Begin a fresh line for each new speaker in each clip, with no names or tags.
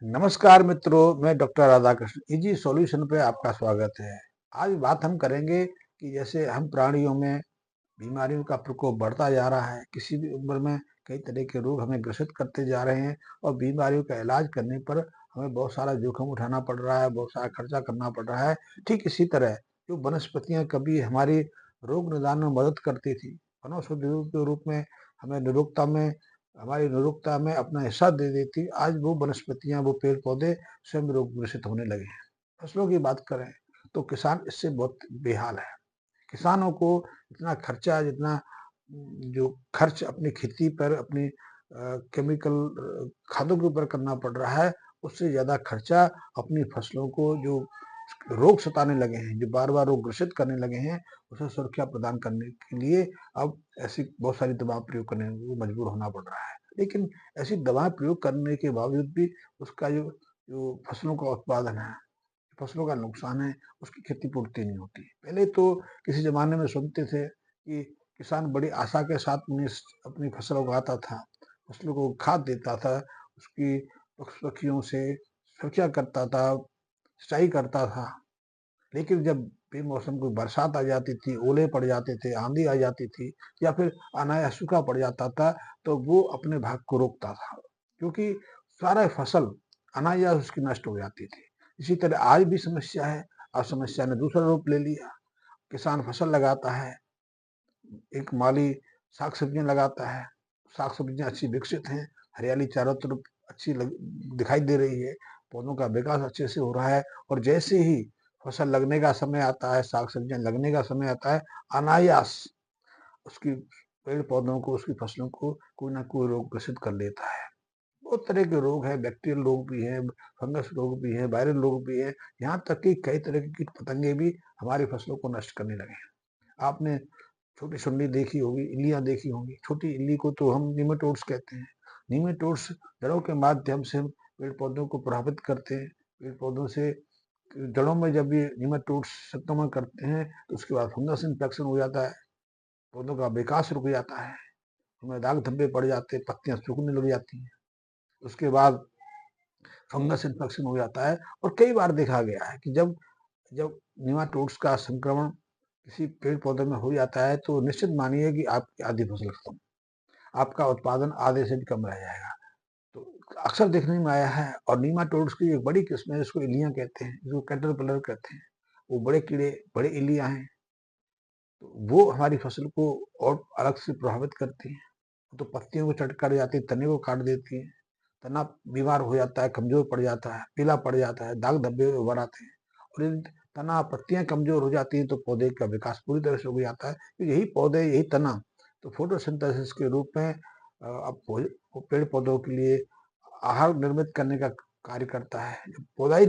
नमस्कार मित्रों, मैं डॉक्टर राधाकृष्ण इजी सॉल्यूशन पे आपका स्वागत है। आज बात हम करेंगे कि जैसे हम प्राणियों में बीमारियों का प्रकोप बढ़ता जा रहा है। किसी भी उम्र में कई तरह के रोग हमें ग्रसित करते जा रहे हैं और बीमारियों का इलाज करने पर हमें बहुत सारा जोखिम उठाना पड़ रहा है, बहुत सारा खर्चा करना पड़ रहा है। ठीक इसी तरह जो वनस्पतियां कभी हमारी रोग निदान में मदद करती थी, वनौषधि के रूप में हमें हमारी निरोगता में अपना हिस्सा दे देती, आज वो वनस्पतियां, वो पेड़ पौधे स्वयं रोग ग्रसित होने लगे हैं। फसलों की बात करें तो किसान इससे बहुत बेहाल है। किसानों को इतना खर्चा, जितना जो खर्च अपनी खेती पर, अपनी केमिकल खादों के ऊपर करना पड़ रहा है, उससे ज्यादा खर्चा अपनी फसलों को जो रोग सताने लगे हैं, जो बार बार रोग ग्रसित करने लगे हैं, उसे सुरक्षा प्रदान करने के लिए अब ऐसी बहुत सारी दवा प्रयोग करने को मजबूर होना पड़ रहा है। लेकिन ऐसी दवा प्रयोग करने के बावजूद भी उसका जो जो फसलों का उत्पादन है, फसलों का नुकसान है, उसकी क्षतिपूर्ति नहीं होती। पहले तो किसी जमाने में सुनते थे कि किसान बड़ी आशा के साथ अपनी फसल उगाता था, फसलों को खाद देता था, उसकी पक्षियों से सुरक्षा करता था, सिंचाई करता था। लेकिन जब बेमौसम कोई बरसात आ जाती थी, ओले पड़ जाते थे, आंधी आ जाती थी या फिर अनायास सूखा पड़ जाता था, तो वो अपने भाग को रोकता था, क्योंकि सारा फसल अनायास उसकी नष्ट हो जाती थी। इसी तरह आज भी समस्या है। अब समस्या ने दूसरा रूप ले लिया। किसान फसल लगाता है, एक माली साग सब्जियां लगाता है, साग सब्जियां अच्छी विकसित हैं, हरियाली चारों तरफ दिखाई दे रही है, पौधों का विकास अच्छे से हो रहा है। और जैसे ही फसल लगने का समय आता है, साग सब्जियां लगने का समय आता है, अनायास उसकी पेड़ पौधों को, उसकी फसलों को कोई ना कोई रोग ग्रसित कर लेता है। बहुत तरह के रोग हैं, बैक्टीरियल रोग भी हैं, फंगस रोग भी हैं, वायरल रोग भी हैं, यहाँ तक कि कई तरह के कीट पतंगे भी हमारी फसलों को नष्ट करने लगे हैं। आपने छोटी सुंडी देखी होगी, इल्लियां देखी होंगी। छोटी इल्ली को तो हम निमेटोड्स कहते हैं। निमेटोड्स जड़ों के माध्यम से पेड़ पौधों को प्रभावित करते हैं। पेड़ पौधों से जड़ों में जब ये निमेटोड्स संक्रमण करते हैं तो उसके बाद फंगस इन्फेक्शन हो जाता है, पौधों का विकास रुक जाता है, उनमें दाग धब्बे पड़ जाते हैं, पत्तियां सूखने लग जाती हैं। उसके बाद फंगस इन्फेक्शन हो जाता है। और कई बार देखा गया है कि जब जब निमाटोड्स का संक्रमण किसी पेड़ पौधे में हो जाता है तो निश्चित मानिए कि आपकी आधी फसल खत्म, आपका उत्पादन आधे से भी कम रह जाएगा। तो अक्सर देखने में आया है। और नीमाटोड्स की एक बड़ी किस्म है जिसको इल्लियां कहते हैं, जिसको कैटरपिलर कहते हैं। वो बड़े कीड़े, बड़े इल्लियां हैं, तो वो हमारी फसल को और अलग से प्रभावित करती हैं। तो पत्तियों को चट कर जाती है, तने को काट देती है, तना बीमार हो जाता है, कमजोर पड़ जाता है, पीला पड़ जाता है, दाग धब्बे उभर आते हैं। और यदि तना पत्तियां कमजोर हो जाती हैं तो पौधे का विकास पूरी तरह से रुक जाता है। तो यही पौधे, यही तना तो फोटोसिंथेसिस के रूप में अब पेड़ पौधों के लिए आहार निर्मित करने का कार्य करता है। जब पौधा ही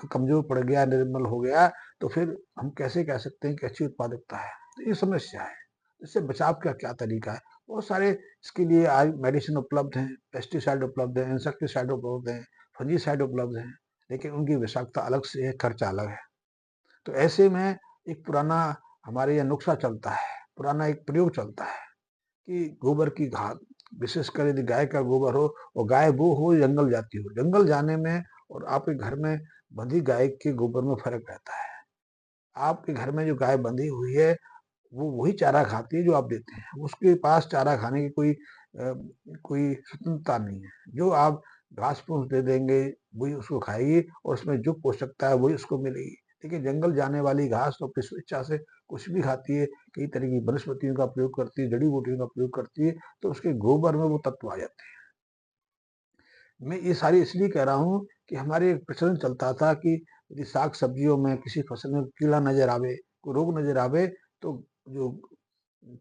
कमजोर पड़ गया, निर्मल हो गया, तो फिर हम कैसे कह सकते हैं कि अच्छी उत्पादकता है। तो ये समस्या है। इससे बचाव का क्या तरीका है? बहुत सारे इसके लिए आज मेडिसिन उपलब्ध हैं, पेस्टिसाइड उपलब्ध हैं, इंसेक्टिसाइड उपलब्ध हैं, फंजीसाइड उपलब्ध हैं, लेकिन उनकी विषाक्तता अलग से है, खर्चा अलग है। तो ऐसे में एक पुराना हमारे यहाँ नुस्खा चलता है, पुराना एक प्रयोग चलता है कि गोबर की खाद, विशेषकर यदि गाय का गोबर हो और गाय वो हो, जंगल जाती हो, जंगल जाने में और आपके घर में बंधी गाय के गोबर में फर्क रहता है। आपके घर में जो गाय बंधी हुई है, वो वही चारा खाती है जो आप देते हैं। उसके पास चारा खाने की कोई स्वतंत्रता नहीं है। जो आप घास फूस दे देंगे, वही उसको खाएगी और उसमें जो पोषकता है वही उसको मिलेगी। लेकिन जंगल जाने वाली घास तो अपनी स्वेच्छा से कुछ भी खाती है, कई तरह की वनस्पतियों का प्रयोग करती है, जड़ी बूटियों का प्रयोग करती है, तो उसके गोबर में वो तत्व आ जाते हैं। मैं ये सारी इसलिए कह रहा हूँ कि हमारे एक प्रचलन चलता था कि यदि साग सब्जियों में किसी फसल में कीड़ा नजर आवे, कोई रोग नजर आवे, तो जो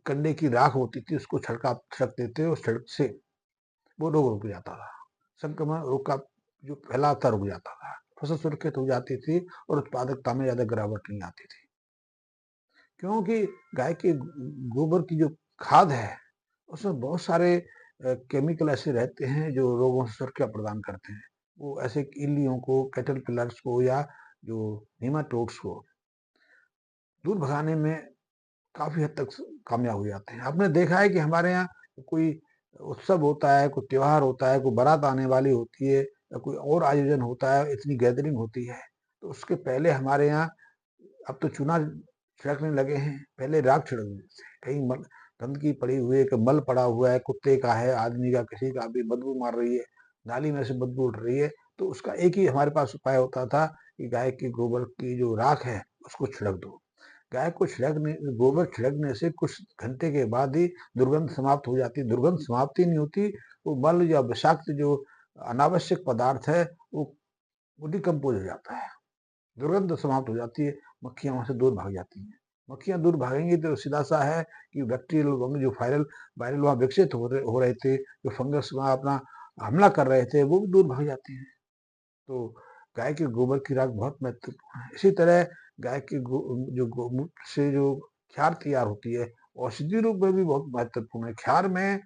कंडे की राख होती थी उसको छिड़क देते, उस छिड़क से वो रोग रुक जाता था। संक्रमण रोग का जो फैलाव था रुक जाता था, फसल सुरक्षित हो जाती थी और उत्पादकता में ज्यादा गिरावट नहीं आती थी। क्योंकि गाय के गोबर की जो खाद है, उसमें बहुत सारे केमिकल ऐसे रहते हैं जो रोगों से सुरक्षा प्रदान करते हैं। वो ऐसे इल्लियों को, कैटरपिलर्स को या जो निमाटोड्स को दूर भगाने में काफी हद तक कामयाब हो जाते हैं। आपने देखा है कि हमारे यहाँ कोई उत्सव होता है, कोई त्योहार होता है, कोई बारात आने वाली होती है, या कोई और आयोजन होता है, इतनी गैदरिंग होती है, तो उसके पहले हमारे यहाँ अब तो चूना छिड़कने लगे हैं, पहले राख छिड़कते थे। कहीं मल गंदगी पड़ी हुई है, कहीं मल पड़ा हुआ है, कुत्ते का है, आदमी का, किसी का भी बदबू मार रही है, नाली में से बदबू उठ रही है, तो उसका एक ही हमारे पास उपाय होता था कि गाय के गोबर की जो राख है, उसको छिड़क दो। गाय को छिड़कने गोबर छिड़कने से कुछ घंटे के बाद ही दुर्गंध समाप्त हो जाती है। दुर्गंध समाप्ति नहीं होती, वो मल या विषाक्त जो अनावश्यक पदार्थ है, वो डिकम्पोज़ हो जाता है। दुर्गंध समाप्त हो जाती है, मक्खियाँ वहाँ से दूर भाग जाती हैं। मक्खियाँ दूर भागेंगी तो सीधा-सा है कि बैक्टीरियल जो वायरल वहाँ विकसित हो रहे थे, जो फंगस वहाँ अपना हमला कर रहे थे, वो भी दूर भाग जाती हैं। तो गाय के गोबर की राख बहुत महत्वपूर्ण है। इसी तरह गाय के जो गोमूत्र से जो खाद तैयार होती है, औषधि रूप में भी बहुत महत्वपूर्ण है। खाद में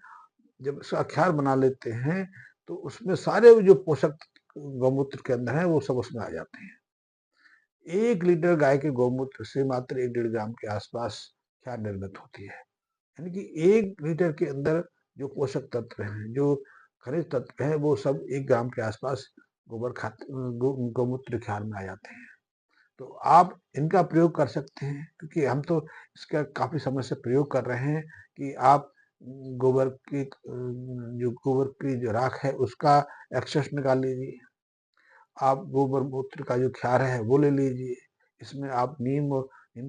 जब इसका खाद बना लेते हैं, तो उसमें सारे जो पोषक गौमूत्र के अंदर हैं, वो सब उसमें आ जाते हैं। 1 लीटर गाय के गौमूत्र से मात्र 1 डेढ़ ग्राम के आसपास खाद निर्मित होती है। यानी कि 1 लीटर के अंदर जो पोषक तत्व हैं, जो खनिज तत्व हैं, वो सब 1 ग्राम के आसपास गौमूत्र खाद में आ जाते हैं। तो आप इनका प्रयोग कर सकते हैं, क्योंकि हम तो इसका काफ़ी समय से प्रयोग कर रहे हैं कि आप गोबर की जो राख है, उसका एक्सेस निकाल लीजिए। आप गोबर मूत्र का जो क्षार है वो ले लीजिए। इसमें आप नीम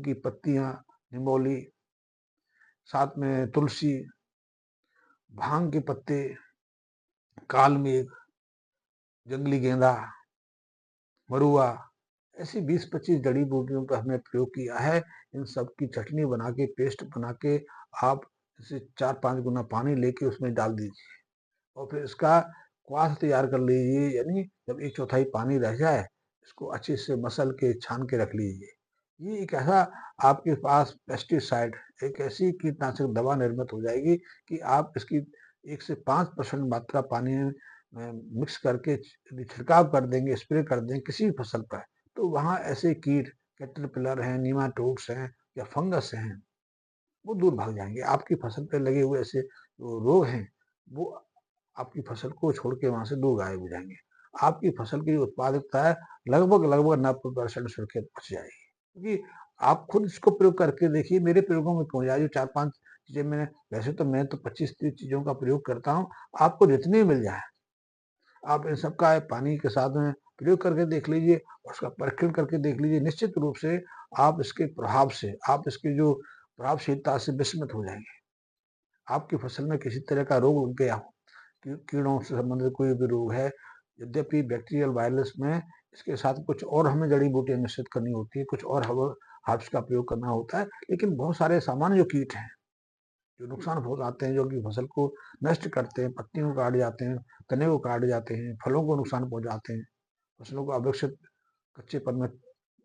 की पत्तियाँ, निमोली, साथ में तुलसी, भांग के पत्ते, काल मेघ, जंगली गेंदा, मरुआ, ऐसी 20-25 जड़ी बूटियों का हमने प्रयोग किया है। इन सब की चटनी बना के, पेस्ट बना के आप इसे 4-5 गुना पानी लेके उसमें डाल दीजिए और फिर इसका क्वाथ तैयार कर लीजिए। यानी जब 1/4 पानी रह जाए, इसको अच्छे से मसल के छान के रख लीजिए। ये एक ऐसा आपके पास पेस्टिसाइड, एक ऐसी कीटनाशक दवा निर्मित हो जाएगी कि आप इसकी 1 से 5% मात्रा पानी में मिक्स करके यदि छिड़काव कर देंगे, स्प्रे कर देंगे किसी भी फसल पर, तो वहाँ ऐसे कीट, कैटरपिलर हैं, निमाटोड्स हैं या फंगस हैं, वो दूर भाग जाएँगे। आपकी फसल पे लगे हुए ऐसे जो रोग हैं, वो आपकी फसल को छोड़ के वहाँ से दूर गायब हो जाएँगे। आपकी फसल की उत्पादकता है लगभग 90% सुरक्षित बच जाएगी। क्योंकि आप खुद इसको प्रयोग करके देखिए, मेरे प्रयोगों में क्यों, जो 4-5 चीज़ें मैंने, वैसे तो मैं तो 25-30 चीज़ों का प्रयोग करता हूँ, आपको जितनी मिल जाए, आप इन सब का पानी के साथ में प्रयोग करके देख लीजिए, उसका परीक्षण करके देख लीजिए। निश्चित रूप से आप इसके प्रभाव से, आप इसकी जो प्रभावशीलता से विस्मित हो जाएँगे। आपकी फसल में किसी तरह का रोग लग गया हो, कीड़ों से संबंधित कोई भी रोग है, यद्यपि बैक्टीरियल वायरस में इसके साथ कुछ और हमें जड़ी बूटियाँ मिश्रित करनी होती है, कुछ और हर्ब्स का प्रयोग करना होता है, लेकिन बहुत सारे सामान्य जो कीट हैं, जो नुकसान पहुँचाते हैं, जो कि फसल को नष्ट करते हैं, पत्तियों को काट जाते हैं, तने को काट जाते हैं, फलों को नुकसान पहुँचाते हैं, फसलों को अविकसित कच्चेपन में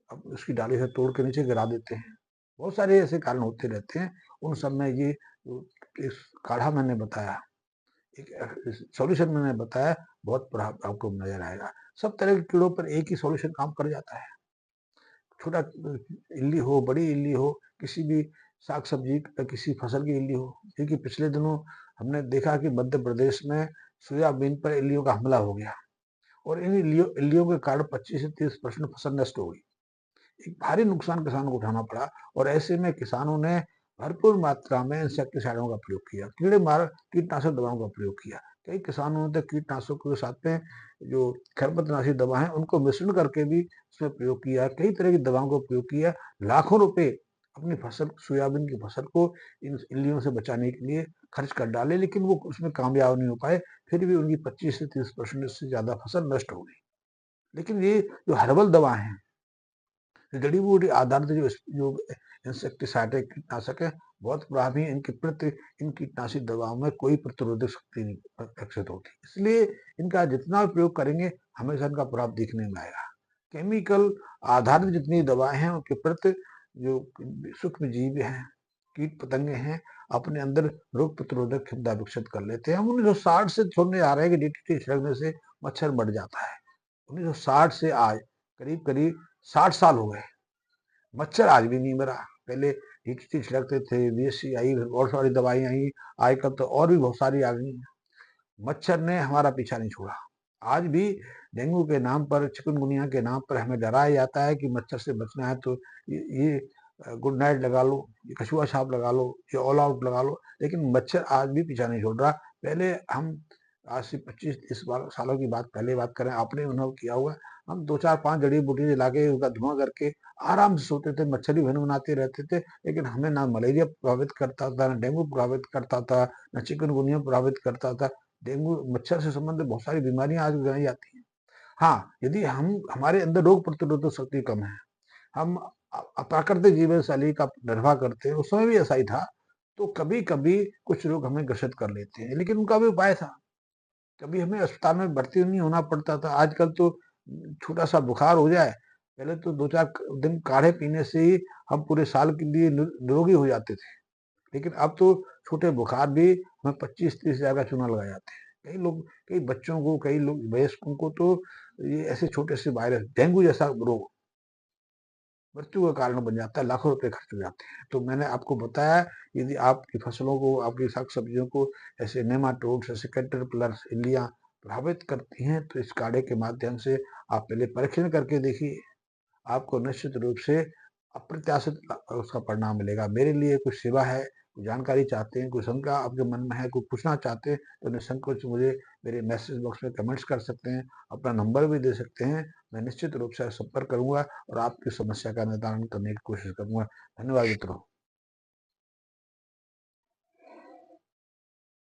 अब उसकी डाली से तोड़ के नीचे गिरा देते हैं। बहुत सारे ऐसे कारण होते रहते हैं। उन सब में ये जो इस काढ़ा मैंने बताया, एक सॉल्यूशन मैंने बताया, बहुत प्रभाव आपको नज़र आएगा। सब तरह के कीड़ों पर एक ही सॉल्यूशन काम कर जाता है। छोटा इल्ली हो, बड़ी इल्ली हो, किसी भी साग-सब्जी किसी फसल की इल्ली हो। क्योंकि पिछले दिनों हमने देखा कि मध्य प्रदेश में सोयाबीन पर इल्लियों का हमला हो गया और इन इल्लियों के कारण 25 से 30% फसल नष्ट हो गई। एक भारी नुकसान किसानों को उठाना पड़ा और ऐसे में किसानों ने भरपूर मात्रा में इंसेक्टिसाइडों का प्रयोग किया, कीटनाशक दवाओं का प्रयोग किया। कई किसानों ने तो कीटनाशकों के साथ में जो खरपतनाशी दवा है, उनको मिश्रण करके भी उसमें प्रयोग किया। कई तरह की दवाओं का प्रयोग किया। लाखों रुपए अपनी फसल, सोयाबीन की फसल को इन इल्लियों से बचाने के लिए खर्च कर डाले, लेकिन वो उसमें कामयाब नहीं हो पाए। फिर भी उनकी 25 से 30% से ज़्यादा फसल नष्ट हो गई। लेकिन ये जो हर्बल दवा है, जड़ी बूटी आधारित जो इंसेक्टिसाइड है, कीटनाशक है, बहुत प्रभावी है। इनके प्रति इन कीटनाशक दवाओं में कोई प्रतिरोधक शक्ति नहीं विकसित होती, इसलिए इनका जितना प्रयोग करेंगे, हमेशा इनका प्रभाव दिखने में आएगा। केमिकल आधारित जितनी दवाएं हैं, उनके प्रति जो सूक्ष्म जीव हैं, कीट पतंगे हैं, अपने अंदर रोग प्रतिरोधक क्षमता विकसित कर लेते हैं। हम 1960 से छोड़ने जा रहे हैं कि डीडीटी छिड़कने से मच्छर बढ़ जाता है। 1960 से आज करीब करीब 60 साल हो गए, मच्छर आज भी नहीं मरा। पहले डीडीटी छिड़कते थे, बीएससी आई, और सारी दवाई आई, आजकल तो और भी बहुत सारी आ गई हैं। मच्छर ने हमारा पीछा नहीं छोड़ा। आज भी डेंगू के नाम पर, चिकनगुनिया के नाम पर हमें डराया जाता है कि मच्छर से बचना है तो ये गुड नाइट लगा लो, ये कछुआ छाप लगा लो, ये ऑल आउट लगा लो, लेकिन मच्छर आज भी पीछा नहीं छोड़ रहा। पहले हम आज से 25-30 सालों की पहले बात करें, आपने अनुभव किया होगा, हम 2-4-5 जड़ी-बूटी ला के उसका धुआं करके आराम से सोते थे, मच्छर भी भनभनाते रहते थे, लेकिन हमें ना मलेरिया प्रभावित करता था, ना डेंगू प्रभावित करता था, ना चिकनगुनिया प्रभावित करता था। डेंगू मच्छर से संबंधित बहुत सारी बीमारियां आज गिनाई जाती हैं। हाँ, यदि हम हमारे अंदर रोग प्रतिरोधक शक्ति कम है, हम प्राकृतिक जीवन शैली का निर्वाह करते हैं, उस समय भी ऐसा ही था, तो कभी-कभी कुछ रोग हमें ग्रसित कर लेते हैं, लेकिन उनका भी उपाय था। कभी हमें अस्पताल में भर्ती नहीं होना पड़ता था। आजकल तो छोटा-सा बुखार हो जाए, पहले तो 2-4 दिन काढ़े पीने से ही हम पूरे साल के लिए निरोगी हो जाते थे। लेकिन अब तो छोटे बुखार भी हमें 25-30 हज़ार का चूना लगा जाते हैं। कई बच्चों को, कई लोग वयस्कों को तो ये ऐसे छोटे से वायरस, डेंगू जैसा रोग मृत्यु का कारण बन जाता है, लाखों रुपए खर्च हो जाते हैं। तो मैंने आपको बताया, यदि आपकी फसलों को, आपकी साग-सब्जियों को ऐसे नेमाटोड्स, ऐसे कैटरपिलर्स, इल्लियाँ प्रभावित करती हैं, तो इस काढ़े के माध्यम से आप पहले परीक्षण करके देखिए। आपको निश्चित रूप से अप्रत्याशित उसका परिणाम मिलेगा। मेरे लिए कुछ सेवा है, कोई जानकारी चाहते हैं, कोई शंका आपके मन में है, कोई पूछना चाहते हैं, तो निसंकोच मुझे मेरे मैसेज बॉक्स में कमेंट्स कर सकते हैं, अपना नंबर भी दे सकते हैं। मैं निश्चित रूप से संपर्क करूँगा और आपकी समस्या का निदान करने की कोशिश करूँगा। धन्यवाद मित्रों।